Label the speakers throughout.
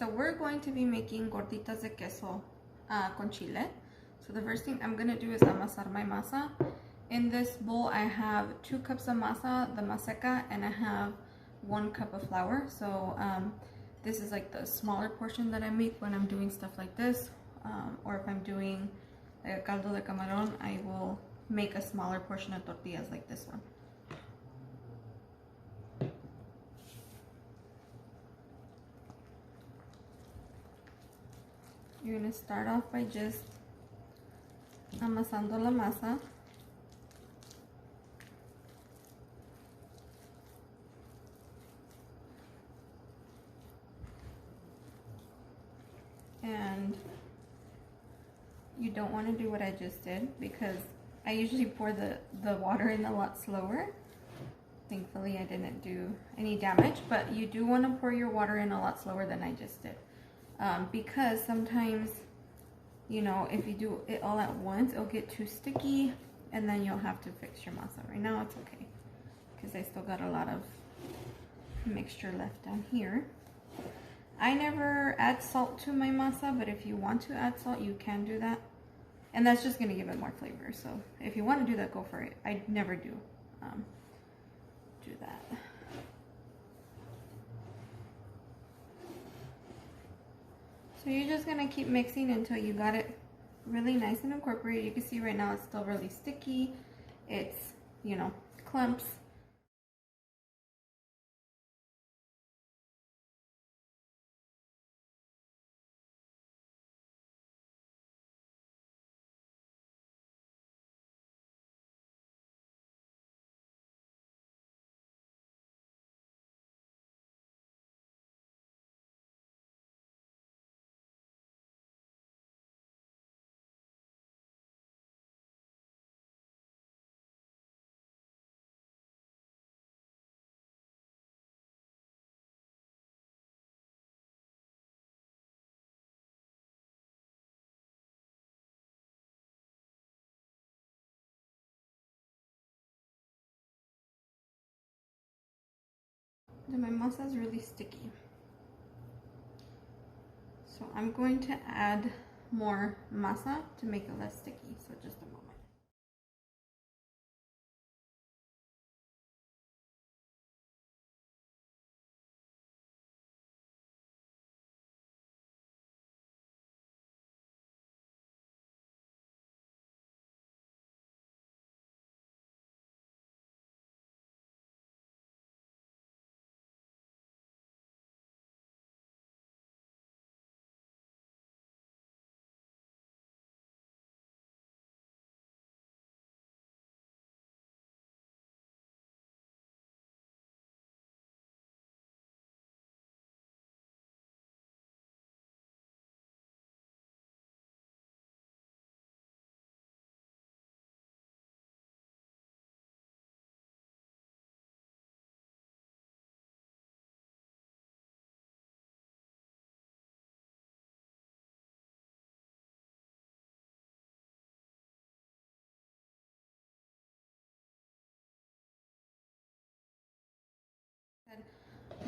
Speaker 1: we're going to be making gorditas de queso con chile. So the first thing I'm going to do is amasar my masa. In this bowl I have 2 cups of masa, the maseca, and I have 1 cup of flour. So this is like the smaller portion that I make when I'm doing stuff like this, or if I'm doing like a caldo de camarón, I will make a smaller portion of tortillas like this one. You're going to start off by just amasando la masa. And you don't want to do what I just did, because I usually pour the water in a lot slower. Thankfully I didn't do any damage, but you do want to pour your water in a lot slower than I just did. Because sometimes, you know, if you do it all at once, it'll get too sticky and then you'll have to fix your masa. Right now it's okay, because I still got a lot of mixture left down here. I never add salt to my masa, but if you want to add salt, you can do that. And that's just going to give it more flavor. So if you want to do that, go for it. I never do that. So you're just going to keep mixing until you got it really nice and incorporated. You can see right now it's still really sticky. It's, you know, clumps. My masa is really sticky, so I'm going to add more masa to make it less sticky. So just a moment.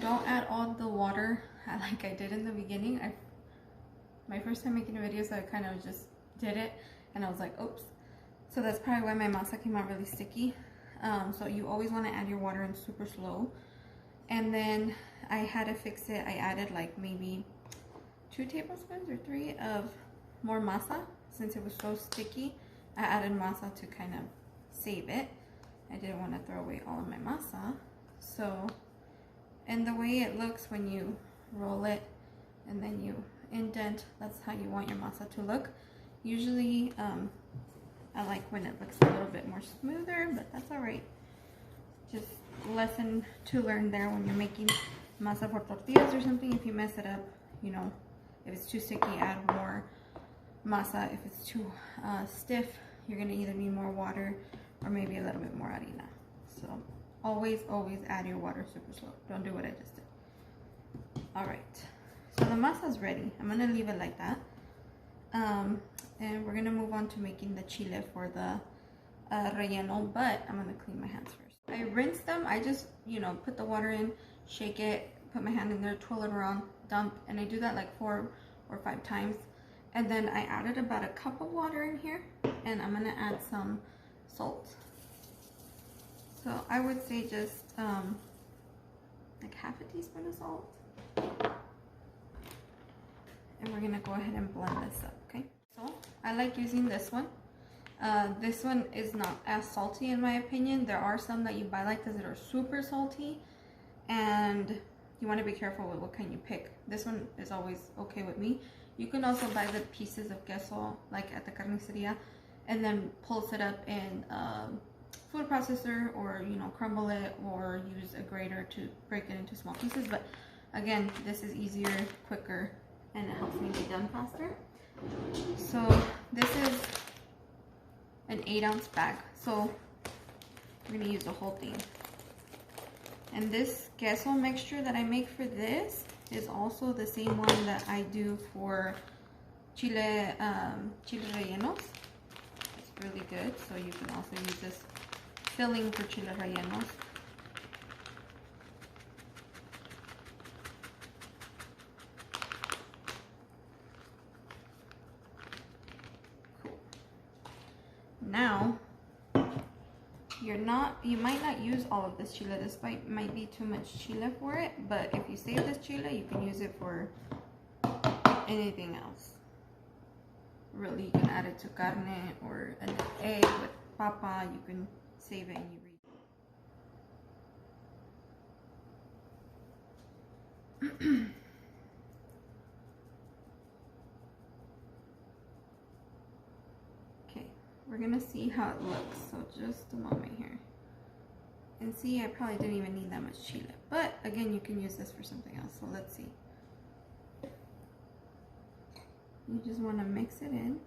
Speaker 1: Don't add all the water like I did in the beginning. My first time making a video, so I kind of just did it and I was like, oops. So that's probably why my masa came out really sticky. So you always want to add your water in super slow. And then I had to fix it. I added like maybe 2 tablespoons or 3 of more masa. Since it was so sticky, I added masa to kind of save it. I didn't want to throw away all of my masa. So, and the way it looks when you roll it and then you indent, that's how you want your masa to look. Usually I like when it looks a little bit more smoother, but that's all right. Just lesson to learn there when you're making masa for tortillas or something. If you mess it up, you know, if it's too sticky, add more masa. If it's too stiff, you're gonna either need more water or maybe a little bit more harina. So always add your water super slow. Don't do what I just did. All right, so the masa is ready. I'm gonna leave it like that. And we're gonna move on to making the chile for the relleno, but I'm gonna clean my hands first. I rinsed them. I just, you know, put the water in, shake it, put my hand in there, twirl it around, dump, and I do that like 4 or 5 times. And then I added about a cup of water in here, and I'm gonna add some salt. So I would say just like half a teaspoon of salt. And we're gonna go ahead and blend this up, okay? So I like using this one. This one is not as salty in my opinion. There are some that you buy like this that are super salty, and you want to be careful with what kind you pick. This one is always okay with me. You can also buy the pieces of queso like at the carniceria and then pulse it up in food processor, or you know, crumble it, or use a grater to break it into small pieces. But again, this is easier, quicker, and it helps me be done faster. So this is an 8-ounce bag, so we're gonna use the whole thing. And this queso mixture that I make for this is also the same one that I do for chile rellenos. It's really good, so you can also use this filling for chile rellenos. Cool. Now, you might not use all of this chile. This might be too much chile for it, but if you save this chile, you can use it for anything else. Really, you can add it to carne or an egg with papa. You can save it and you read. Okay, we're gonna see how it looks. So just a moment here. And see, I probably didn't even need that much chile. But again, you can use this for something else. So let's see. You just want to mix it in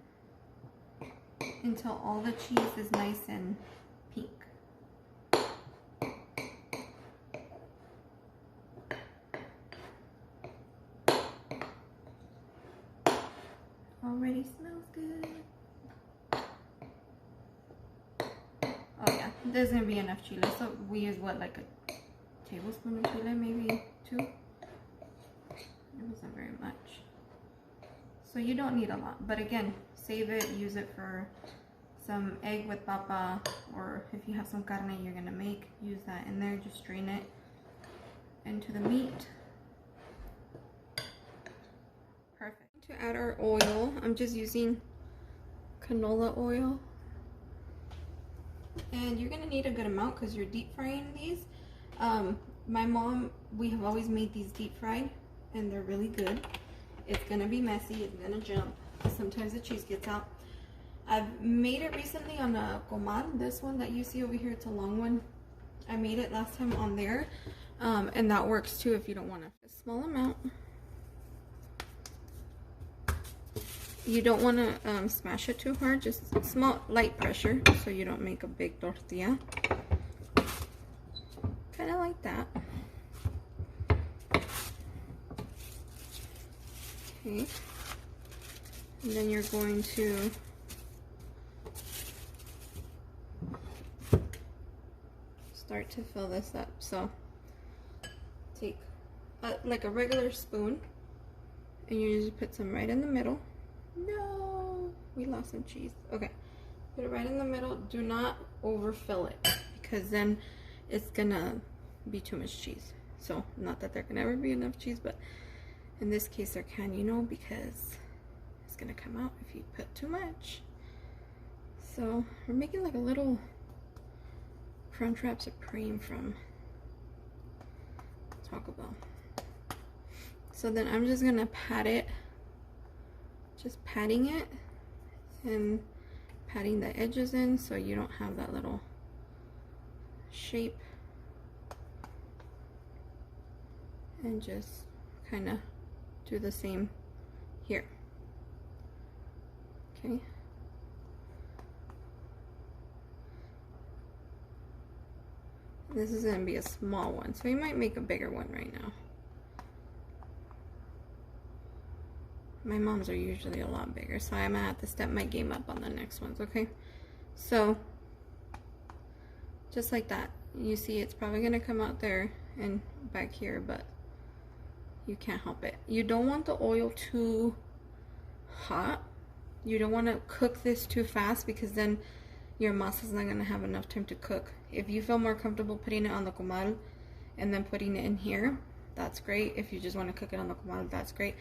Speaker 1: until all the cheese is nice and pink. Already smells good. Oh yeah, there's gonna be enough chile. So we use what, like a tablespoon of chile, maybe 2? It wasn't very much. So you don't need a lot, but again, save it, use it for some egg with papa, or if you have some carne you're gonna make, use that in there. Just strain it into the meat. Perfect. To add our oil, I'm just using canola oil. And you're gonna need a good amount because you're deep frying these. My mom, we have always made these deep fried, and they're really good. It's gonna be messy, it's gonna jump. Sometimes the cheese gets out. I've made it recently on a comal, this one that you see over here, it's a long one. I made it last time on there, and that works too if you don't want a small amount. You don't want to smash it too hard, just small, light pressure, so you don't make a big tortilla. Kind of like that. Okay. And then you're going to start to fill this up. So take like a regular spoon, and you just put some right in the middle. No, we lost some cheese. Okay, put it right in the middle. Do not overfill it, because then it's gonna be too much cheese. So not that there can ever be enough cheese, but in this case there can, you know, because it's gonna come out if you put too much. So we're making like a little Crunchwrap Supreme from Taco Bell. So then I'm just gonna pat it, just patting it and patting the edges in so you don't have that little shape, and just kind of do the same here. Okay. This is going to be a small one, so you might make a bigger one right now. My mom's are usually a lot bigger, so I'm gonna have to step my game up on the next ones, okay? So, just like that. You see it's probably gonna come out there and back here, but You can't help it. You don't want the oil too hot. You don't want to cook this too fast because then your masa is not going to have enough time to cook. If you feel more comfortable putting it on the comal and then putting it in here, that's great. If you just want to cook it on the comal, that's great.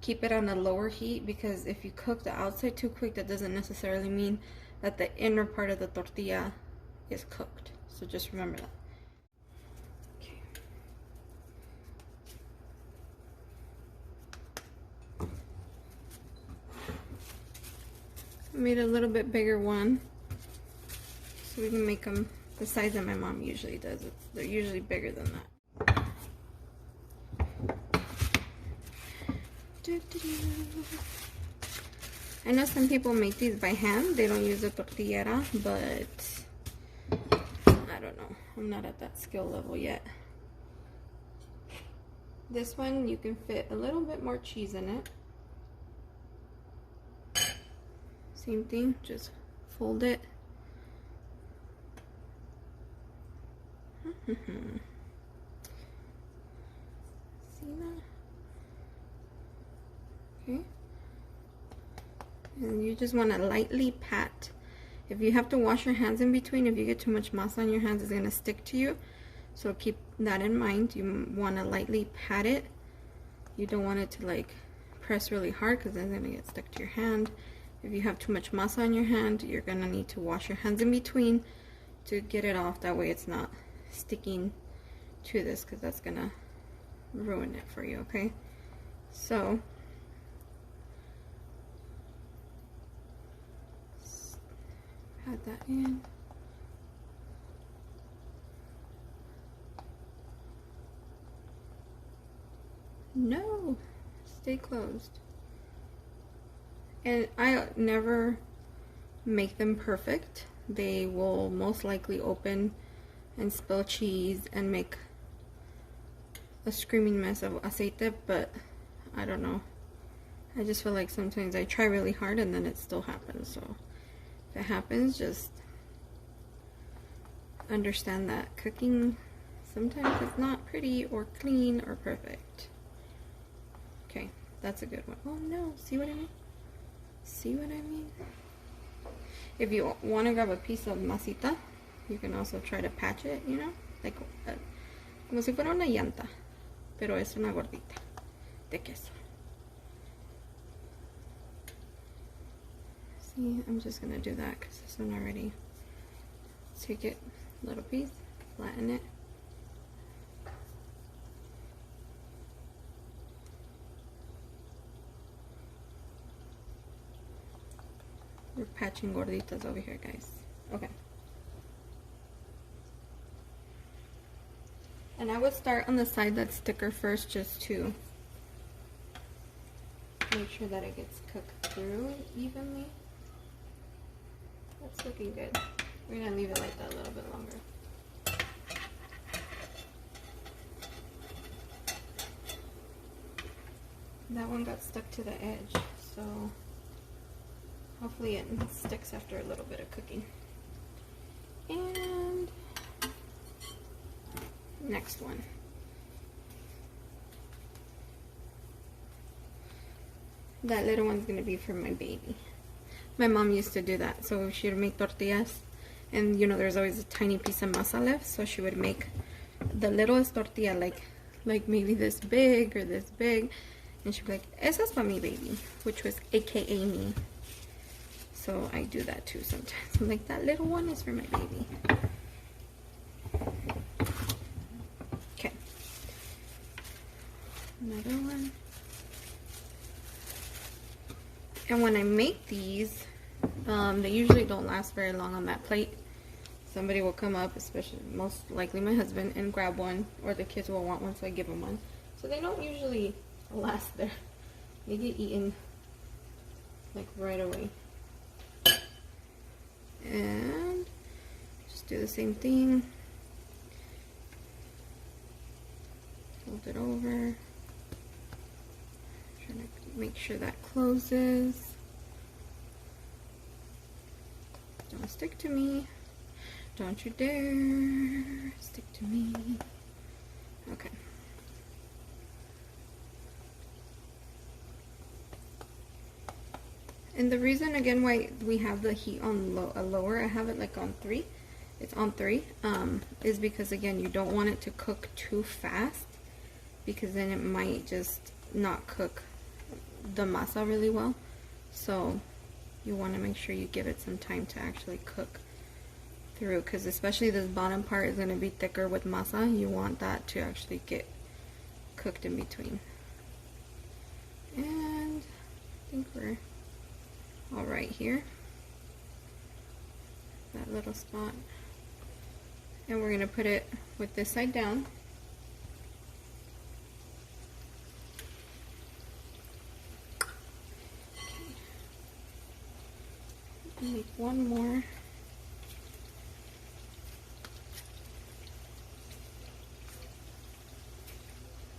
Speaker 1: Keep it on a lower heat because if you cook the outside too quick, that doesn't necessarily mean that the inner part of the tortilla is cooked. So just remember that. I made a little bit bigger one so we can make them the size that my mom usually does. They're usually bigger than that. I know some people make these by hand. They don't use a tortillera, but I don't know. I'm not at that skill level yet. This one, you can fit a little bit more cheese in it. Same thing, just fold it. See that? Okay. And you just want to lightly pat. If you have to wash your hands in between, if you get too much masa on your hands, it's going to stick to you. So keep that in mind. You want to lightly pat it. You don't want it to like press really hard because then it's going to get stuck to your hand. If you have too much masa on your hand, you're going to need to wash your hands in between to get it off. That way it's not sticking to this because that's going to ruin it for you, okay? So, add that in. No, stay closed. And I never make them perfect. They will most likely open and spill cheese and make a screaming mess of aceite, but I don't know. I just feel like sometimes I try really hard and then it still happens. So if it happens, just understand that cooking sometimes is not pretty or clean or perfect. Okay, that's a good one. Oh no, see what I mean? See what I mean? If you want to grab a piece of masita, you can also try to patch it, you know, like como si fuera una llanta, pero es una gordita de queso. See, I'm just gonna do that because this one already. Take it, little piece, flatten it. We're patching gorditas over here, guys. Okay. And I would start on the side that's thicker first, just to make sure that it gets cooked through evenly. That's looking good. We're gonna leave it like that a little bit longer. That one got stuck to the edge, so hopefully it sticks after a little bit of cooking. And next one. That little one's gonna be for my baby. My mom used to do that, so she would make tortillas, and you know there's always a tiny piece of masa left, so she would make the littlest tortilla, like maybe this big or this big, and she'd be like, "Esa es para mi baby," which was AKA me. So I do that too sometimes. I'm like, that little one is for my baby. Okay. Another one. And when I make these, they usually don't last very long on that plate. Somebody will come up, especially most likely my husband, and grab one, or the kids will want one, so I give them one. So they don't usually last there. They get eaten like right away. And just do the same thing. Fold it over. Trying to make sure that closes. Don't stick to me. Don't you dare stick to me. Okay. And the reason again why we have the heat on lower, I have it like on 3. It's on 3, is because again you don't want it to cook too fast, because then it might just not cook the masa really well. So you want to make sure you give it some time to actually cook through, because especially this bottom part is going to be thicker with masa. You want that to actually get cooked in between. And I think we're all right here, that little spot. And we're going to put it with this side down. Make one more.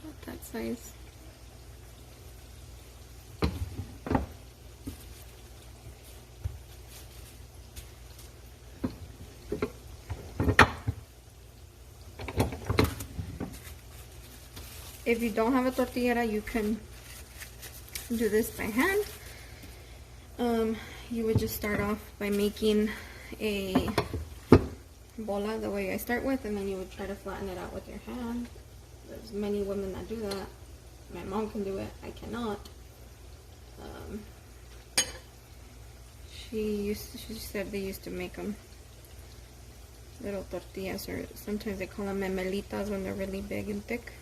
Speaker 1: About that size. If you don't have a tortillera, you can do this by hand. You would just start off by making a bola the way I start with, and then you would try to flatten it out with your hand. There's many women that do that. My mom can do it. I cannot. She said they used to make them little tortillas, or sometimes they call them memelitas when they're really big and thick.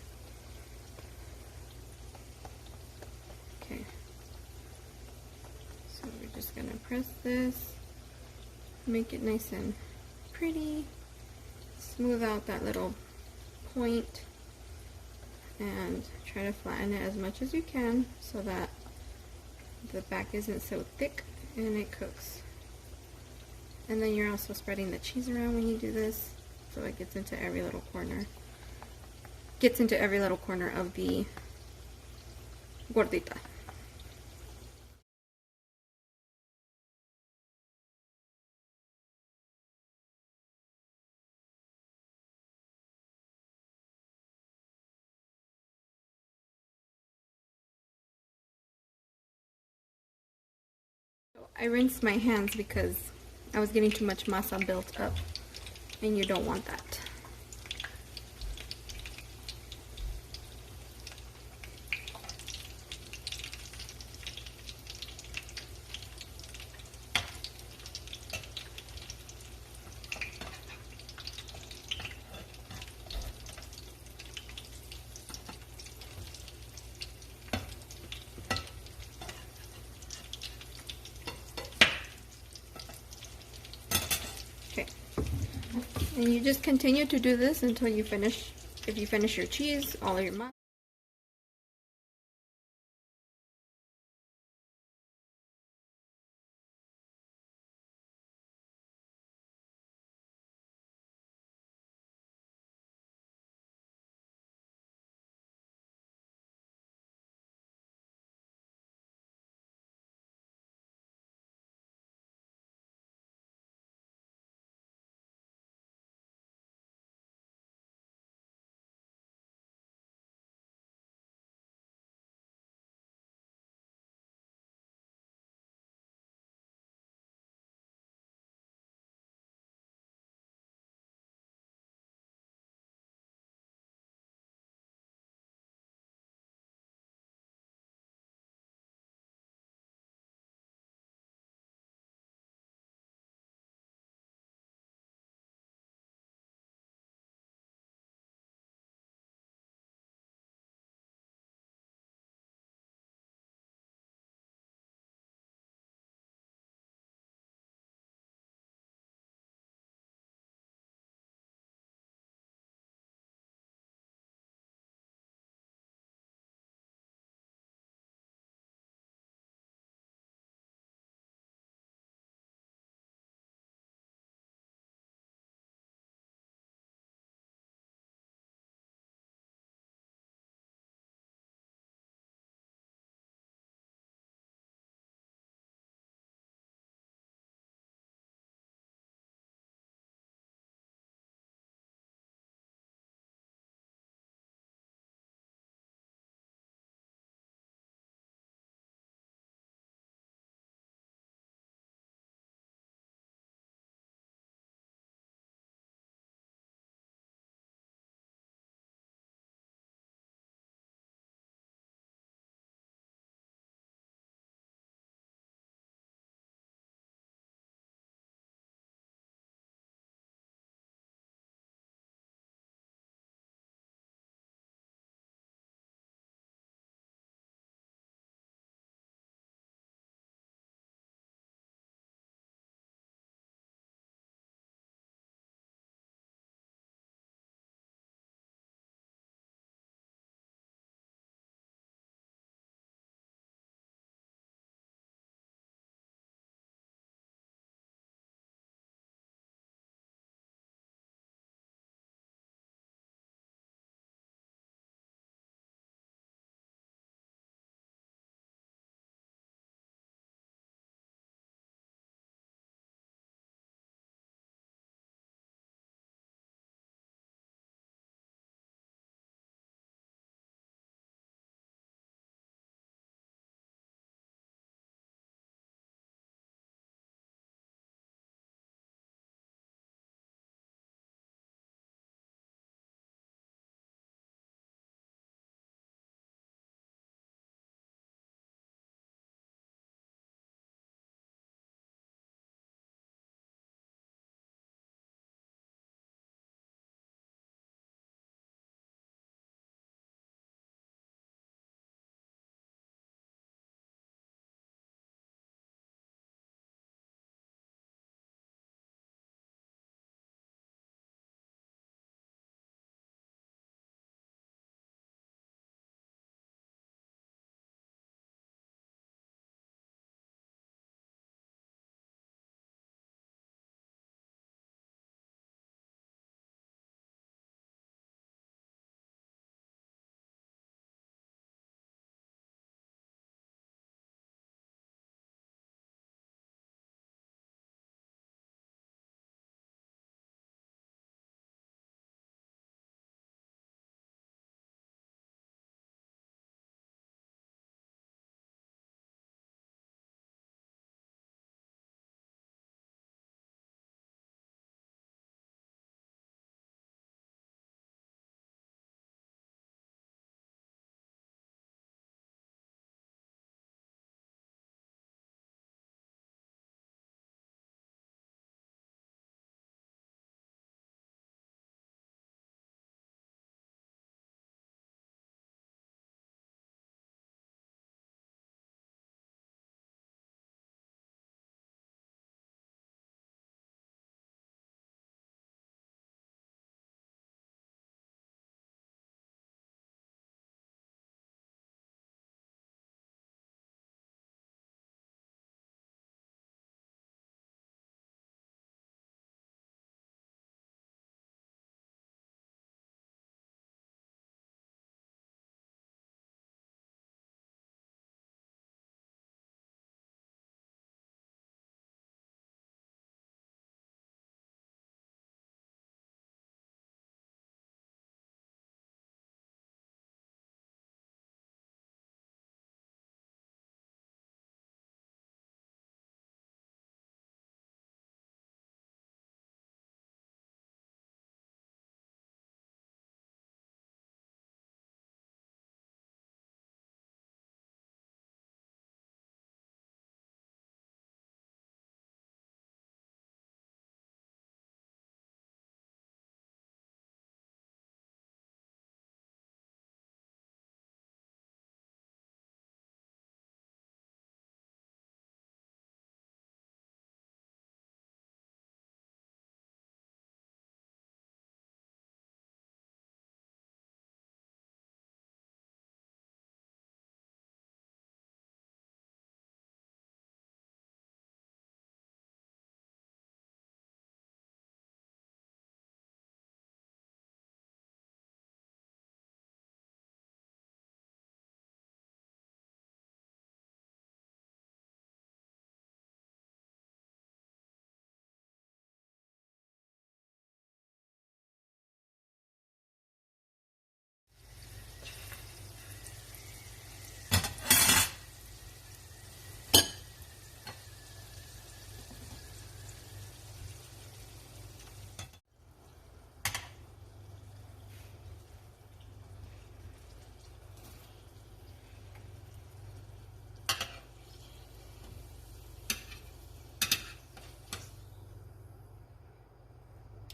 Speaker 1: Okay. So we're just gonna press this, make it nice and pretty, smooth out that little point, and try to flatten it as much as you can so that the back isn't so thick and it cooks. And then you're also spreading the cheese around when you do this, so it gets into every little corner. Gets into every little corner of the gordita. I rinsed my hands because I was getting too much masa built up, and you don't want that. Okay, and you just continue to do this until you finish. If you finish your cheese, all of your masa.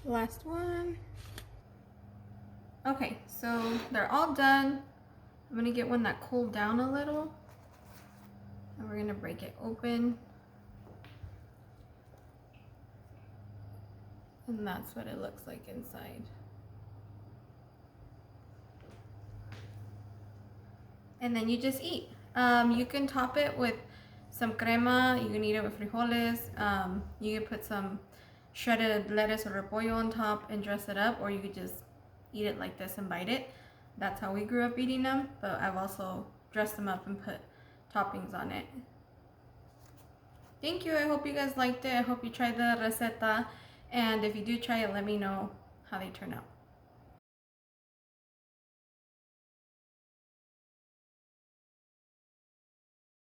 Speaker 1: Last one. Okay, so they're all done. I'm gonna get one that cooled down a little. And we're gonna break it open. And that's what it looks like inside. And then you just eat. You can top it with some crema. You can eat it with frijoles. You can put some shredded lettuce or repollo on top and dress it up, or you could just eat it like this and bite it. That's how we grew up eating them, but I've also dressed them up and put toppings on it. Thank you. I hope you guys liked it. I hope you tried the receta, and if you do try it, let me know how they turn out.